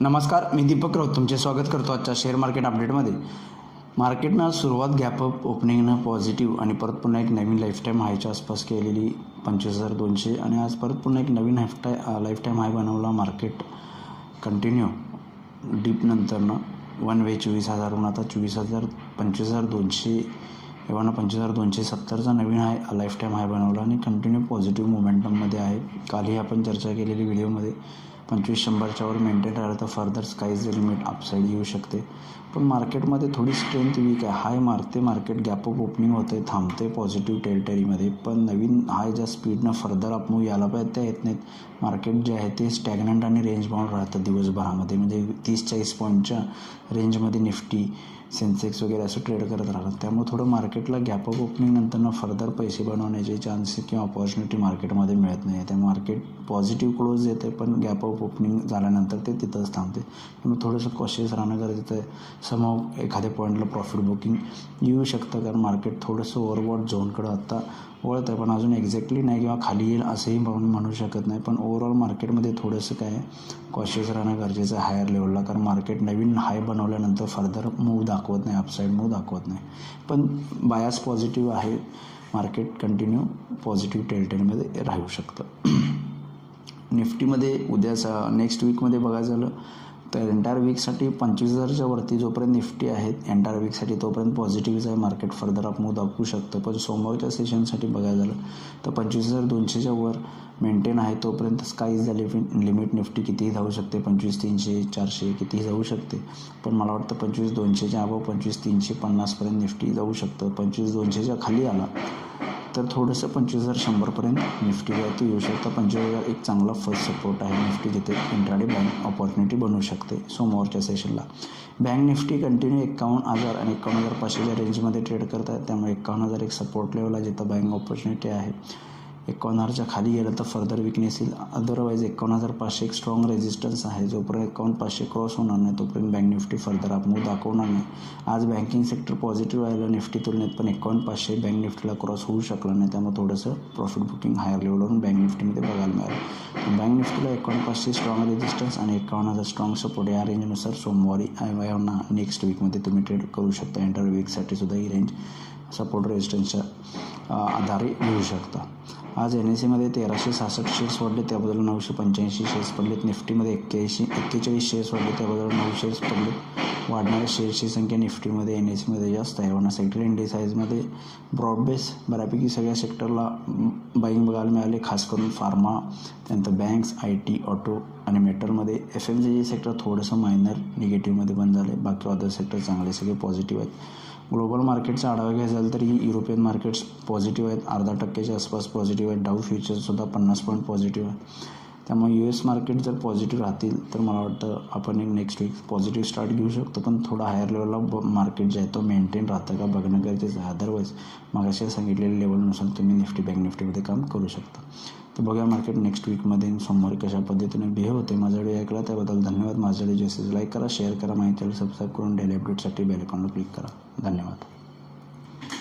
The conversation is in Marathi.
नमस्कार, मी दीपक राऊत तुमचे स्वागत करतो आजच्या शेअर मार्केट अपडेटमध्ये. मार्केटनं सुरुवात गॅपअप ओपनिंगनं पॉझिटिव्ह आणि परत पुन्हा एक नवीन लाईफटाईम हायच्या आसपास केलेली 25,200 आणि आज परत पुन्हा एक नवीन लाईफटाईम हाय बनवला. मार्केट कंटिन्यू डीपनंतरनं वन वे 24,000वरून आता 25,200 एव्हाना 25,270चा नवीन हाय लाईफटाईम हाय बनवला आणि कंटिन्यू पॉझिटिव्ह मोमेंटममध्ये आहे. कालही आपण चर्चा केलेली व्हिडिओमध्ये 25,100च्या वर मेंटेन राहिलं तर further sky's the limit upside येऊ शकते. पण मार्केटमध्ये थोडी स्ट्रेंथ वीक आहे. हाय मारते मार्केट, गॅपअप ओपनिंग होते, थांबते पॉझिटिव्ह टेरिटरीमध्ये, पण नवीन हाय ज्या स्पीडनं फर्दर अपमूव्ह यायला पाहिजे त्या येत नाहीत. मार्केट जे आहे ते स्टॅग्नंट आणि रेंज बाउंड राहतं दिवसभरामध्ये, म्हणजे 30-40 पॉईंटच्या रेंजमध्ये निफ्टी, सेन्सेक्स वगैरे असं ट्रेड करत राहतात. त्यामुळे थोडं मार्केटला गॅपअप ओपनिंग नंतरनं फर्दर पैसे बनवण्याचे चान्सेस किंवा ऑपॉर्च्युनिटी मार्केटमध्ये मिळत नाही. त्यामुळे मार्केट पॉझिटिव्ह क्लोज येते, पण गॅपअप ओपनिंग झाल्यानंतर ते तिथंच थांबते. त्यामुळे थोडंसं कॉशियस राहणं गरजेचं आहे. समहाऊ एखाद्या पॉईंटला प्रॉफिट बुकिंग येऊ शकतं, कारण मार्केट थोडंसं ओव्हरबॉट झोनकडं आत्ता वळत आहे, पण अजून एक्झॅक्टली नाही किंवा खाली येईल असंही म्हणू शकत नाही. पण ओव्हरऑल मार्केटमध्ये थोडंसं काय कॉशियस राहणं गरजेचं आहे हायर लेवलला, कारण मार्केट नवीन हाय बनवल्यानंतर फर्दर मूव्ह दाखवत नाही, अपसाईड मूव्ह दाखवत नाही. पण बायास पॉझिटिव्ह आहे. मार्केट कंटिन्यू पॉझिटिव्ह टेरिटरीमध्ये राहू शकतं. निफ्टीमध्ये उद्याचा नेक्स्ट वीकमध्ये बघायचं झालं तर एंटायर वीकसाठी 25,000च्या वरती जोपर्यंत निफ्टी आहेत एंटायर वीकसाठी तोपर्यंत पॉझिटिव्हच आहे. मार्केट फर्दर अपमूव्ह दाखवू शकतं. पण सोमवारच्या सेशनसाठी बघायला झालं तर 25,200च्या वर मेंटेन आहे तोपर्यंत स्काईज द लिमिट. निफ्टी कितीही जाऊ शकते, 25,300, 400 कितीही जाऊ शकते. पण मला वाटतं 25,200च्या अबाव 25,350पर्यंत निफ्टी जाऊ शकतं. 25,200च्या खाली आला तर थोडंसं 25,100पर्यंत निफ्टीवरती येऊ शकतं. 25,000 एक चांगला फर्स्ट सपोर्ट आहे निफ्टी, जिथे इंट्राडे बँक ऑपॉर्च्युनिटी बनवू शकते सोमवारच्या सेशनला. बँक निफ्टी कंटिन्यू 51,000 आणि 51,500च्या रेंजमध्ये ट्रेड करत आहे. त्यामुळे 51,000 एक सपोर्ट लेवल आहे जिथं बँक ऑपॉर्च्युनिटी आहे. 51,000च्या खाली गेलं तर फर्दर विकनेस येईल. अदरवाईज 51,500 एक स्ट्रॉंग रेजिस्टन्स आहे. जोपर्यंत 51,500 क्रॉस होणार नाही तोपर्यंत बँक निफ्टी फर्दर अपमूव्ह दाखवणार नाही. आज बँकिंग सेक्टर पॉझिटिव्ह राहिलं निफ्टी तुलनेत, पण 51,500 बँक निफ्टीला क्रॉस होऊ शकलं नाही. त्यामुळे थोडंसं प्रॉफिट बुकिंग हायर लेवलवरून बँक निफ्टीमध्ये बघायला मिळालं. बँक निफ्टीला 51,500 स्ट्रॉंग रेजिस्टन्स आणि 51,000 स्ट्रॉंग सपोर्ट या रेंजनुसार सोमवारी नेक्स्ट वीकमध्ये तुम्ही ट्रेड करू शकता. एंटर वीकसाठी सुद्धा ही रेंज सपोर्ट रेजिस्टन्सच्या आधारे घेऊ शकता. आज NSEमध्ये 1,366 शेअर्स वाढले, त्याबद्दल 985 शेअर्स पडलेत. निफ्टीमध्ये 41 शेअर्स वाढले, त्याबद्दल 9 शेअर्स पडलेत. वाढणाऱ्या शेअर्सची संख्या निफ्टीमध्ये NSEमध्ये जास्त आहे. म्हणून सेक्टर इंडिसाईजमध्ये ब्रॉडबेस बऱ्यापैकी सगळ्या सेक्टरला बाईंग बघायला मिळाले, खास करून फार्मा, त्यानंतर बँक्स, IT, ऑटो आणि मेटलमध्ये. FMCG सेक्टर थोडंसं मायनर निगेटिव्हमध्ये बंद झाले. बाकी अदर सेक्टर चांगले सगळे पॉझिटिव्ह आहेत. ग्लोबल मार्केटचा आढावा घ्यायचा झाला तर ही युरोपियन मार्केट्स पॉझिटिव्ह आहेत, 0.5% आसपास पॉझिटिव्ह आहेत. डाऊ फ्युचर्ससुद्धा 50 पॉईंट पॉझिटिव्ह आहे. त्यामुळे US मार्केट जर पॉझिटिव्ह राहतील तर मला वाटतं आपण एक नेक्स्ट वीक पॉझिटिव्ह स्टार्ट घेऊ शकतो. पण थोडा हायर लेवलला मार्केट जे आहे तो मेंटेन राहतं का बघणं गरजेचं आहे. अदरवाईज मागाशी सांगितलेल्या लेवलनुसार तुम्ही निफ्टी बँक निफ्टीमध्ये काम करू शकता. तर बघूया मार्केट नेक्स्ट वीकमध्ये सोमवारी कशा पद्धतीने बिहेव होते. माझा व्हिडिओ ऐकला त्याबद्दल धन्यवाद. माझा व्हिडिओ लाईक करा, शेअर करा, माहिती सबस्क्राईब करून डेली अपडेटसाठी बेल आयकॉनला क्लिक करा. धन्यवाद.